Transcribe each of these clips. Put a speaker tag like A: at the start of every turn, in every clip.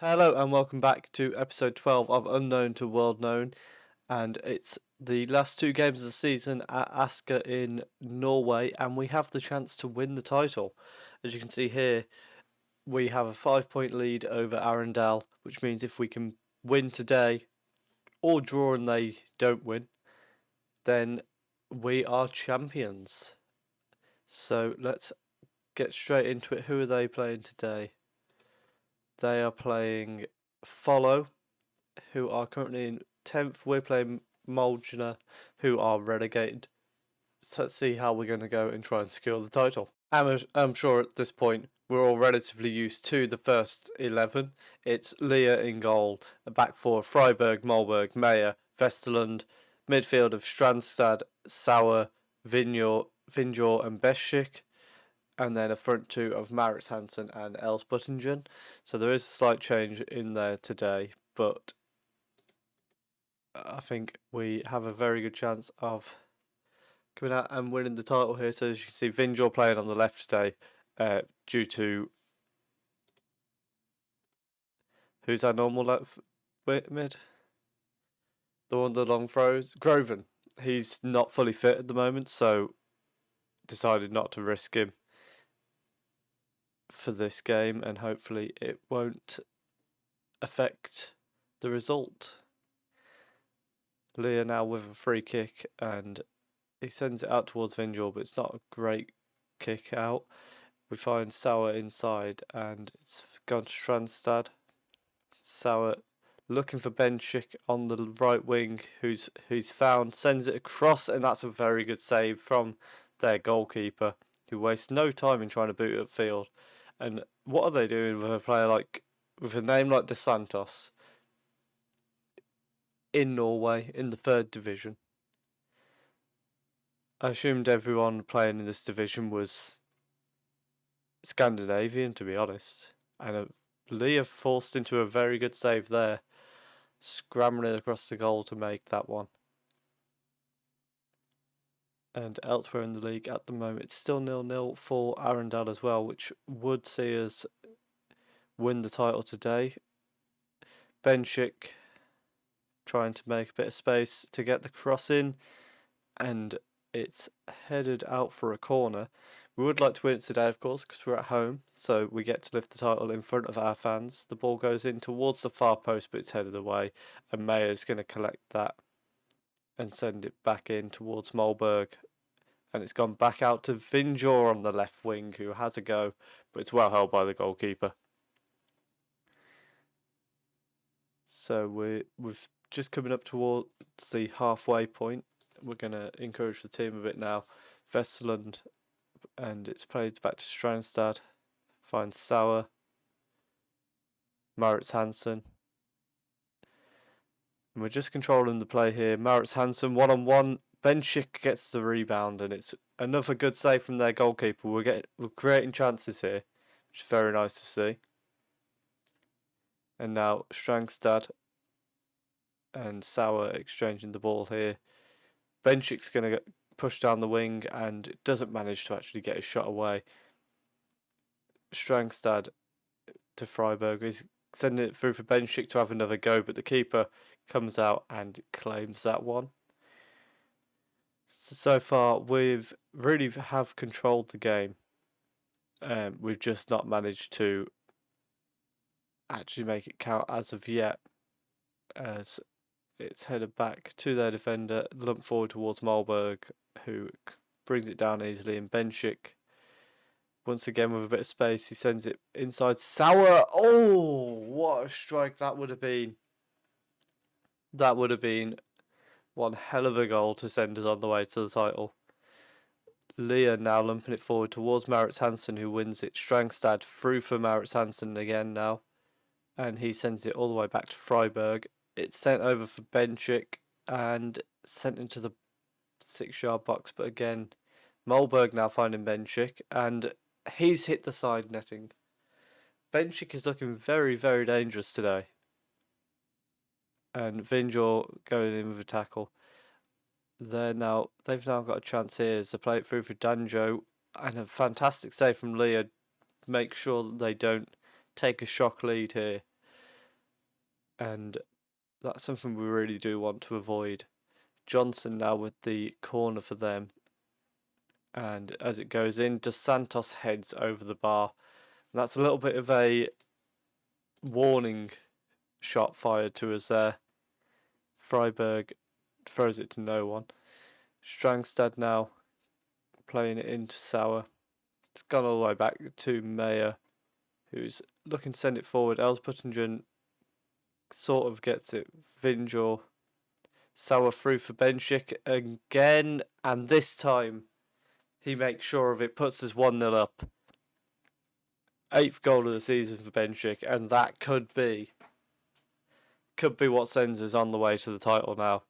A: Hello and welcome back to episode 12 of Unknown to World Known, and it's the last two games of the season at Asker in Norway, and we have the chance to win the title. As you can see here, we have a 5 point lead over Arendal, which means if we can win today or draw and they don't win, then we are champions. So let's get straight into it. Who are they playing today? They are playing Follow, who are currently in 10th. We're playing Moldjana, who are relegated. So let's see how we're going to go and try and secure the title. I'm sure at this point we're all relatively used to the first 11. It's Leah in goal, a back four, Freiburg, Molberg, Meyer, Vesterland, midfield of Strandstad, Sauer, Vinjor and Beschik, and then a front two of Maritz Hansen and Els Buttingen. So there is a slight change in there today, but I think we have a very good chance of coming out and winning the title here. So as you can see, Vinjor playing on the left today, due to who's our normal left mid, the one with the long throws, Groven. He's not fully fit at the moment, so decided not to risk him for this game, and hopefully it won't affect the result. Leah now with a free kick, and he sends it out towards Vinjor, but it's not a great kick out. We find Sauer inside, and it's gone to Strandstad. Sauer looking for Benchik on the right wing, who's found, sends it across, and that's a very good save from their goalkeeper, who wastes no time in trying to boot it upfield. And what are they doing with a player with a name like De Santos in Norway in the third division? I assumed everyone playing in this division was Scandinavian, to be honest. And Leah forced into a very good save there, scrambling across the goal to make that one. And elsewhere in the league at the moment, it's still 0-0 for Arendal as well, which would see us win the title today. Benchik trying to make a bit of space to get the cross in, and it's headed out for a corner. We would like to win it today, of course, because we're at home, so we get to lift the title in front of our fans. The ball goes in towards the far post, but it's headed away, and Mayer's going to collect that and send it back in towards Molberg. And it's gone back out to Vinjor on the left wing, who has a go, but it's well held by the goalkeeper. So we've just coming up towards the halfway point. We're going to encourage the team a bit now. Vesterland, and it's played back to Strandstad. Finds Sauer. Maritz Hansen. And we're just controlling the play here. Maritz Hansen one-on-one. Benchik gets the rebound, and it's another good save from their goalkeeper. We're creating chances here, which is very nice to see. And now Strandstad and Sauer exchanging the ball here. Benchik's going to get pushed down the wing and doesn't manage to actually get his shot away. Strandstad to Freiburg. He's sending it through for Benchik to have another go, but the keeper comes out and claims that one. So far, we've really have controlled the game. We've just not managed to actually make it count as of yet, as it's headed back to their defender, lumped forward towards Molberg, who brings it down easily, and Benchik, once again with a bit of space, he sends it inside Sauer. Oh, what a strike that would have been. That would have been one hell of a goal to send us on the way to the title. Leah now lumping it forward towards Maritz Hansen, who wins it. Strandstad through for Maritz Hansen again now, and he sends it all the way back to Freiburg. It's sent over for Benchik and sent into the 6-yard box, but again, Molberg now finding Benchik, and he's hit the side netting. Benchik is looking very, very dangerous today. And Vinjor going in with a tackle. They've now got a chance here to play it through for Danjo, and a fantastic save from Leah. Make sure that they don't take a shock lead here. and that's something we really do want to avoid. Johnson now with the corner for them, and as it goes in, Dos Santos heads over the bar. And that's a little bit of a warning shot fired to us there. Freiburg throws it to no one. Strangstad now playing it into Sauer. It's gone all the way back to Mayer, who's looking to send it forward. Elsbuttingen sort of gets it. Vinjor. Sauer through for Benchik again, and this time he makes sure of it, puts us 1-0 up. 8th goal of the season for Benchik, and that could be what sends us on the way to the title now.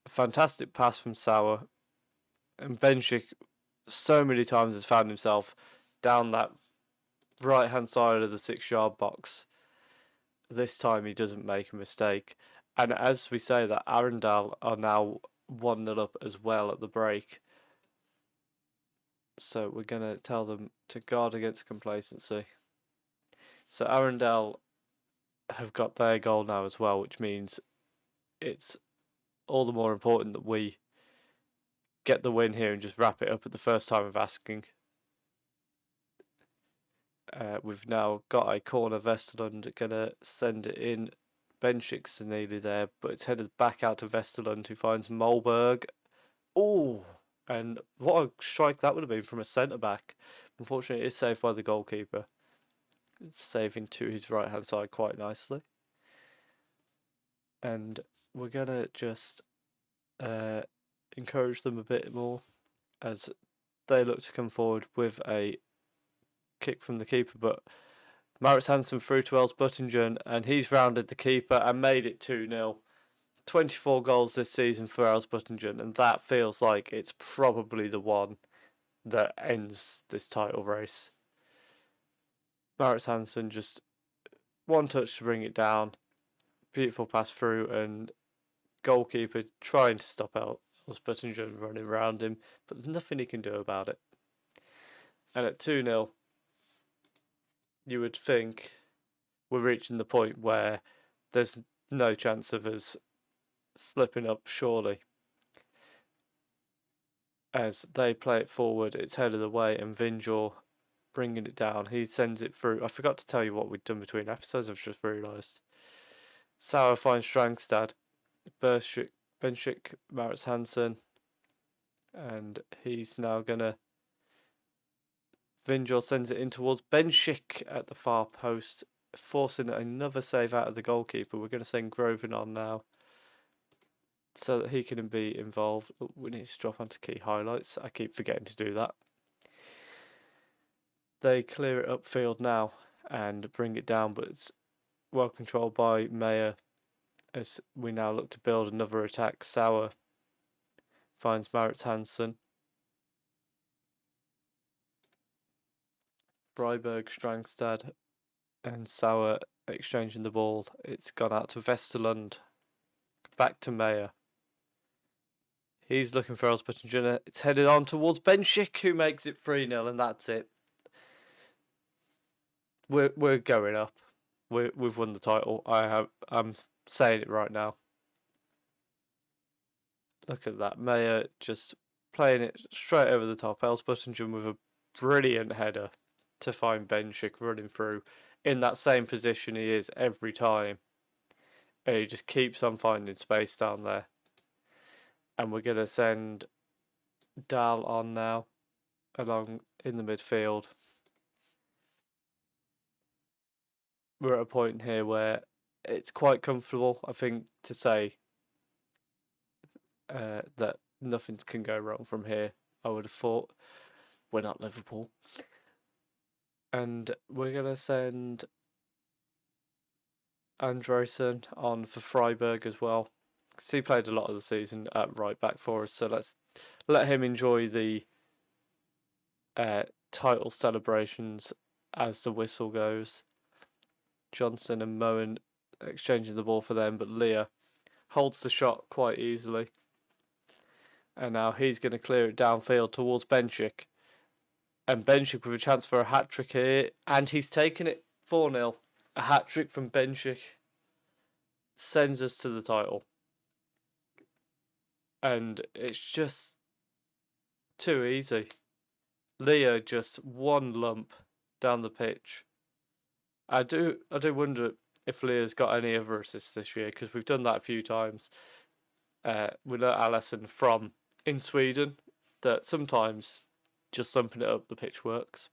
A: A fantastic pass from Sauer, and Benchik so many times has found himself down that right hand side of the 6-yard box. This time he doesn't make a mistake. And as we say that, Arendal are now 1-0 up as well at the break. So we're going to tell them to guard against complacency. So Arendal have got their goal now as well, which means it's all the more important that we get the win here and just wrap it up at the first time of asking. We've now got a corner. Vesterlund going to send it in. Benchik's nearly there, but it's headed back out to Vesterlund, who finds Molberg. Oh, and what a strike that would have been from a centre-back. Unfortunately, it is saved by the goalkeeper. It's saving to his right-hand side quite nicely. And we're going to just encourage them a bit more as they look to come forward with a kick from the keeper, but Maurits Hansen through to Elsbuttingen, and he's rounded the keeper and made it 2-0. 24 goals this season for Elsbuttingen, and that feels like it's probably the one that ends this title race. Maurits Hansen just one touch to bring it down. Beautiful pass through, and goalkeeper trying to stop Elsbuttingen running around him, but there's nothing he can do about it. And at 2-0, you would think we're reaching the point where there's no chance of us slipping up, surely. As they play it forward, it's headed away, and Vinjor bringing it down. He sends it through. I forgot to tell you what we'd done between episodes, I've just realised. Sauer finds Strangstad. Benchik, Maurits Hansen. And he's now going to... Vinjor sends it in towards Benchik at the far post, forcing another save out of the goalkeeper. We're going to send Grovin on now so that he can be involved. We need to drop onto key highlights. I keep forgetting to do that. They clear it upfield now and bring it down, but it's well controlled by Mayer as we now look to build another attack. Sauer finds Maurits Hansen. Freiburg, Strangstad and Sauer exchanging the ball. It's gone out to Vesterlund. Back to Mayer. He's looking for Elsbuttingen. It's headed on towards Benchik, who makes it 3-0, and that's it. We're going up. We've won the title. I'm saying it right now. Look at that. Mayer just playing it straight over the top. Elsbuttingen with a brilliant header to find Benchik running through in that same position he is every time. And he just keeps on finding space down there. And we're going to send Dahl on now along in the midfield. We're at a point here where it's quite comfortable, I think, to say that nothing can go wrong from here. I would have thought. We're not Liverpool. And we're going to send Andresen on for Freiburg as well, because he played a lot of the season at right back for us. So let's let him enjoy the title celebrations as the whistle goes. Johnson and Moen exchanging the ball for them, but Leah holds the shot quite easily. And now he's going to clear it downfield towards Benchik. And Benchik with a chance for a hat-trick here. And he's taken it 4-0. A hat-trick from Benchik. sends us to the title. And it's just too easy. Leo just one lump down the pitch. I do wonder if Leo's got any other assists this year, because we've done that a few times. We learnt our lesson from in Sweden that sometimes just lumping it up the pitch works.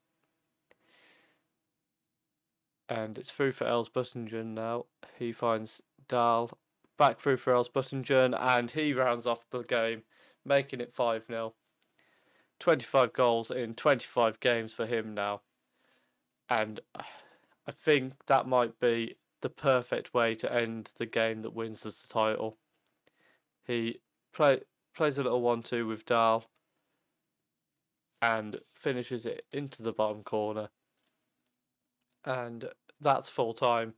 A: And it's through for Els Buttingen now. He finds Dahl, back through for Els Buttingen, and he rounds off the game, making it 5-0. 25 goals in 25 games for him now. And I think that might be the perfect way to end the game that wins us the title. He plays a little 1-2 with Dahl and finishes it into the bottom corner. And that's full time.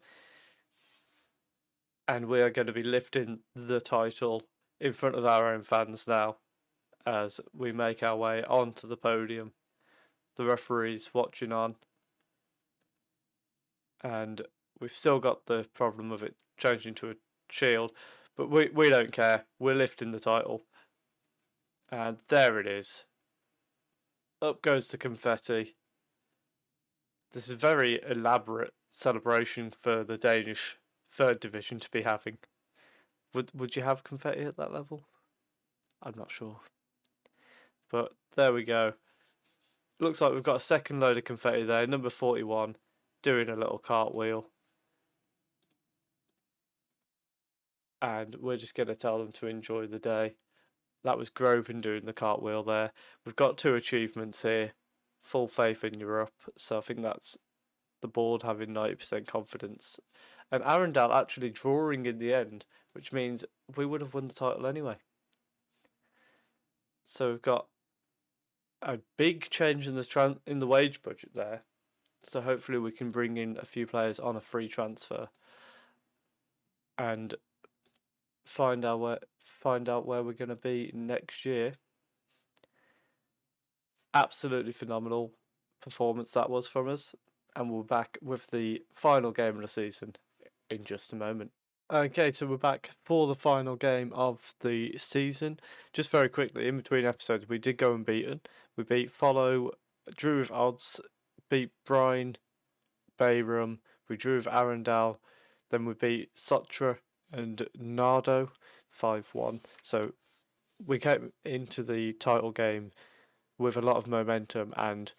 A: And we are going to be lifting the title in front of our own fans now as we make our way onto the podium. The referee's watching on. And we've still got the problem of it changing to a shield. But we don't care. We're lifting the title. And there it is. Up goes the confetti. This is a very elaborate celebration for the Danish third division to be having. Would you have confetti at that level? I'm not sure. But there we go. Looks like we've got a second load of confetti there. Number 41 doing a little cartwheel. And we're just going to tell them to enjoy the day. That was Groven doing the cartwheel there. We've got 2 achievements here. Full faith in Europe. So I think that's the board having 90% confidence. And Arendal actually drawing in the end, which means we would have won the title anyway. So we've got a big change in the wage budget there. So hopefully we can bring in a few players on a free transfer and find out where we're going to be next year. Absolutely phenomenal performance that was from us, and we're back with the final game of the season in just a moment. Okay, so we're back for the final game of the season. Just very quickly, in between episodes, we did go unbeaten. We beat Follow, drew with Odds, beat Brine, Bayram, we drew with Arendal, then we beat Sotra and Nardo 5-1. So we came into the title game with a lot of momentum, and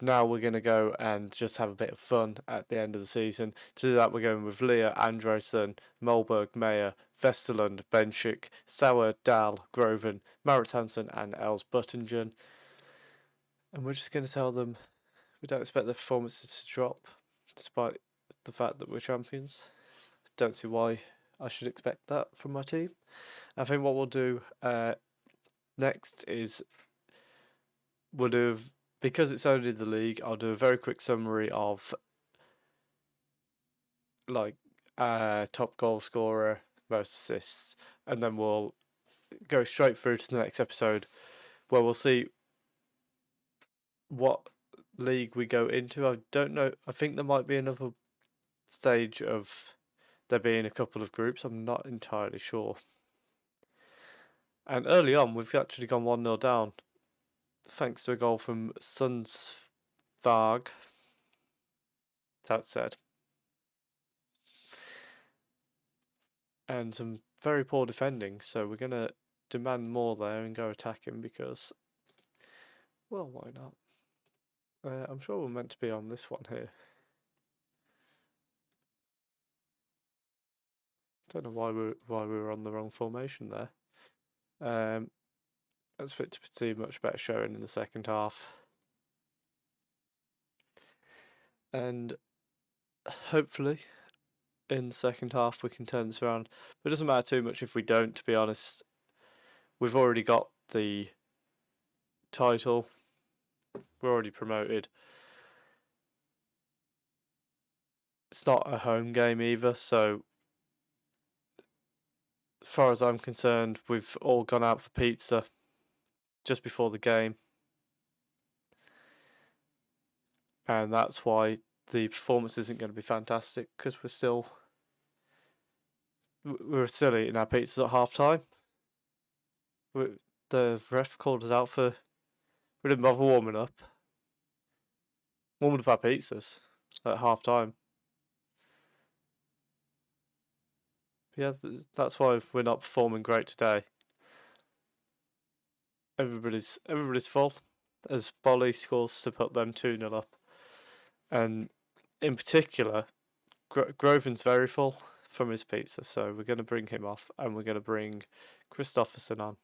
A: now we're going to go and just have a bit of fun at the end of the season. To do that, we're going with Leah, Andresen, Molberg, Meyer, Vesterlund, Benchik, Sauer, Dahl, Groven, Maritz Hansen and Els Buttingen. And we're just going to tell them we don't expect the performances to drop, despite the fact that we're champions. Don't see why I should expect that from my team. I think what we'll do next is because it's only the league, I'll do a very quick summary of top goal scorer, most assists, and then we'll go straight through to the next episode where we'll see what league we go into. I don't know. I think there might be another stage of there being a couple of groups. I'm not entirely sure. And early on, we've actually gone 1-0 down, thanks to a goal from Sundsvag. That said. And some very poor defending, so we're going to demand more there and go attack him because, well, why not? I'm sure we're meant to be on this one here. Don't know why we were on the wrong formation there. That's fit to see much better showing in the second half. And hopefully in the second half we can turn this around. But it doesn't matter too much if we don't, to be honest. We've already got the title. We're already promoted. It's not a home game either, so as far as I'm concerned, we've all gone out for pizza just before the game. And that's why the performance isn't going to be fantastic, because we're still We were still eating our pizzas at half time. The ref called us out for. We didn't bother warming up. Warming up our pizzas at half time. Yeah, that's why we're not performing great today. Everybody's full as Bolly scores to put them 2-0 up. And in particular, Groven's very full from his pizza, so we're going to bring him off and we're going to bring Kristoffersson on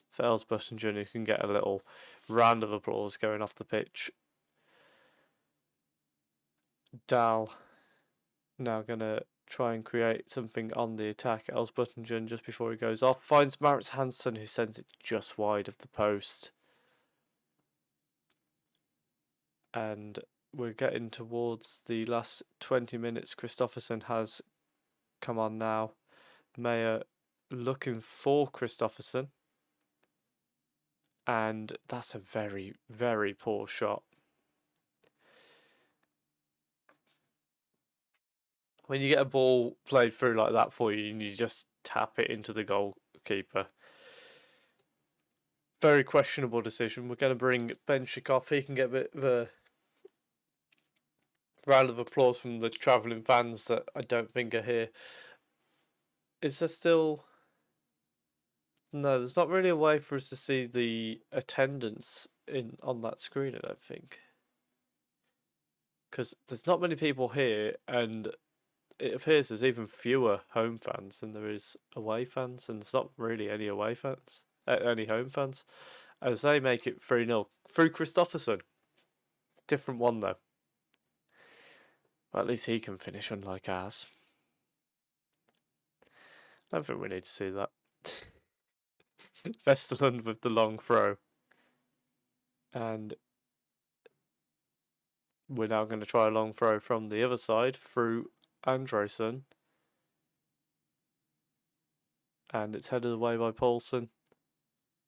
A: for Elsbottinger, who can get a little round of applause going off the pitch. Dahl now going to try and create something on the attack. Elsbottinger, just before he goes off, finds Maurits Hansen, who sends it just wide of the post. And we're getting towards the last 20 minutes. Kristoffersson has come on now. Mayer looking for Kristoffersson. And that's a very, very poor shot. When you get a ball played through like that for you, and you just tap it into the goalkeeper. Very questionable decision. We're going to bring Benchik off. He can get a bit of a round of applause from the travelling fans that I don't think are here. Is there still... No, there's not really a way for us to see the attendance on that screen, I don't think. Because there's not many people here, and it appears there's even fewer home fans than there is away fans, and there's not really any away fans, any home fans, as they make it 3-0 through Kristoffersson. Different one though. Well, at least he can finish, unlike ours. I don't think we need to see that. Vesterlund with the long throw. And we're now going to try a long throw from the other side through Andresen. And it's headed away by Paulson.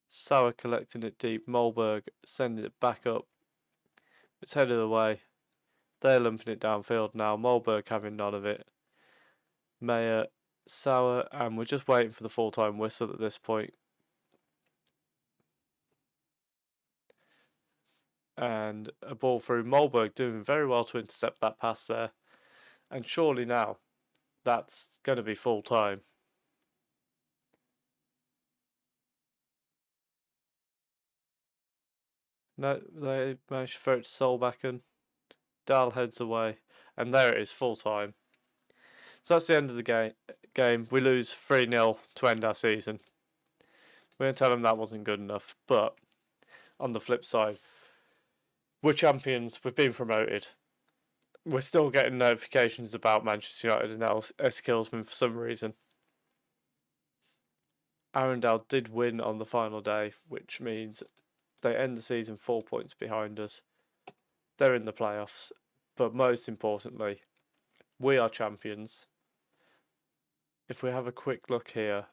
A: Sauer collecting it deep. Mollberg sending it back up. It's headed away. They're lumping it downfield now. Mollberg having none of it. Mayer, Sauer, and we're just waiting for the full-time whistle at this point. And a ball through. Mollberg doing very well to intercept that pass there. And surely now that's going to be full-time. No, they managed to throw it to Solbakken. Dahl heads away. And there it is, full-time. So that's the end of the game. We lose 3-0 to end our season. We're going to tell them that wasn't good enough. But on the flip side, we're champions. We've been promoted. We're still getting notifications about Manchester United and Eskilsman for some reason. Arendal did win on the final day, which means they end the season 4 points behind us. They're in the playoffs. But most importantly, we are champions. If we have a quick look here,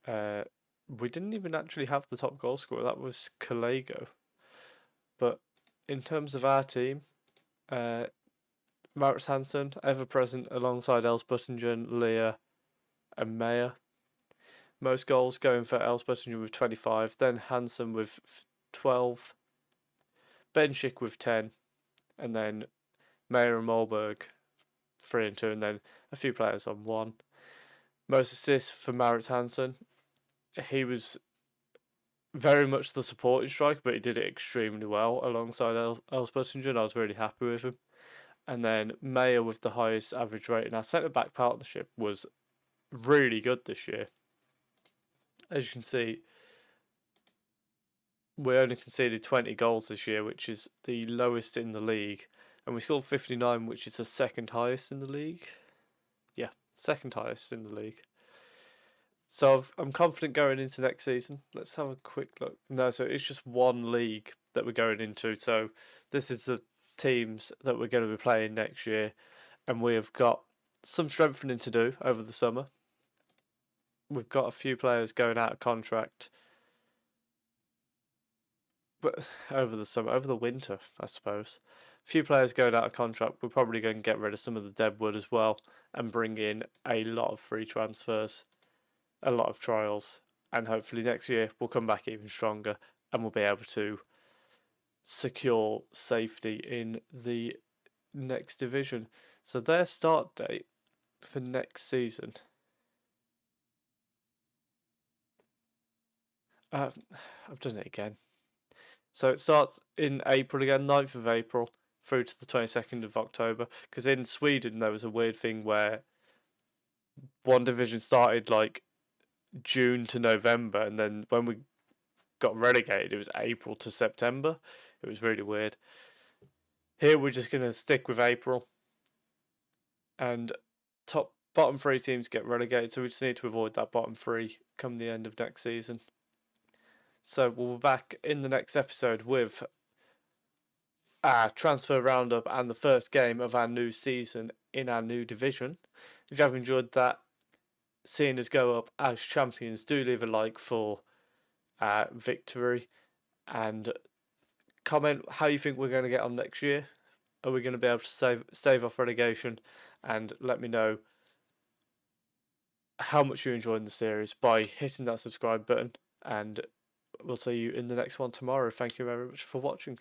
A: we didn't even actually have the top goal scorer. That was Kalego. But in terms of our team, Maurits Hansen, ever present alongside Elsbottinger, Leah, and Mayer. Most goals going for Elsbottinger with 25, then Hansen with 12, Benchik with 10, and then Mayer and Mollberg 3 and 2, and then a few players on 1. Most assists for Maurits Hansen. He was very much the supporting striker, but he did it extremely well alongside Elsbottinger, and I was really happy with him. And then Mayer with the highest average rating. Our centre-back partnership was really good this year. As you can see, we only conceded 20 goals this year, which is the lowest in the league. And we scored 59, which is the second highest in the league. Yeah, second highest in the league. So I'm confident going into next season. Let's have a quick look. No, so it's just one league that we're going into. So this is the teams that we're going to be playing next year. And we have got some strengthening to do over the summer. We've got a few players going out of contract. But over the winter, I suppose. few players going out of contract. We're probably going to get rid of some of the deadwood as well and bring in a lot of free transfers, a lot of trials, and hopefully next year we'll come back even stronger and we'll be able to secure safety in the next division. So their start date for next season. I've done it again. So it starts in April again, 9th of April through to the 22nd of October. Because in Sweden there was a weird thing where one division started like June to November, and then when we got relegated, it was April to September. It was really weird. Here we're just going to stick with April, and bottom three teams get relegated, so we just need to avoid that bottom three come the end of next season. So we'll be back in the next episode with our transfer roundup and the first game of our new season in our new division. If you have enjoyed that, seeing us go up as champions, do leave a like for victory and comment how you think we're going to get on next year. Are we going to be able to stave off relegation? And let me know how much you're enjoying the series by hitting that subscribe button. And we'll see you in the next one tomorrow. Thank you very much for watching.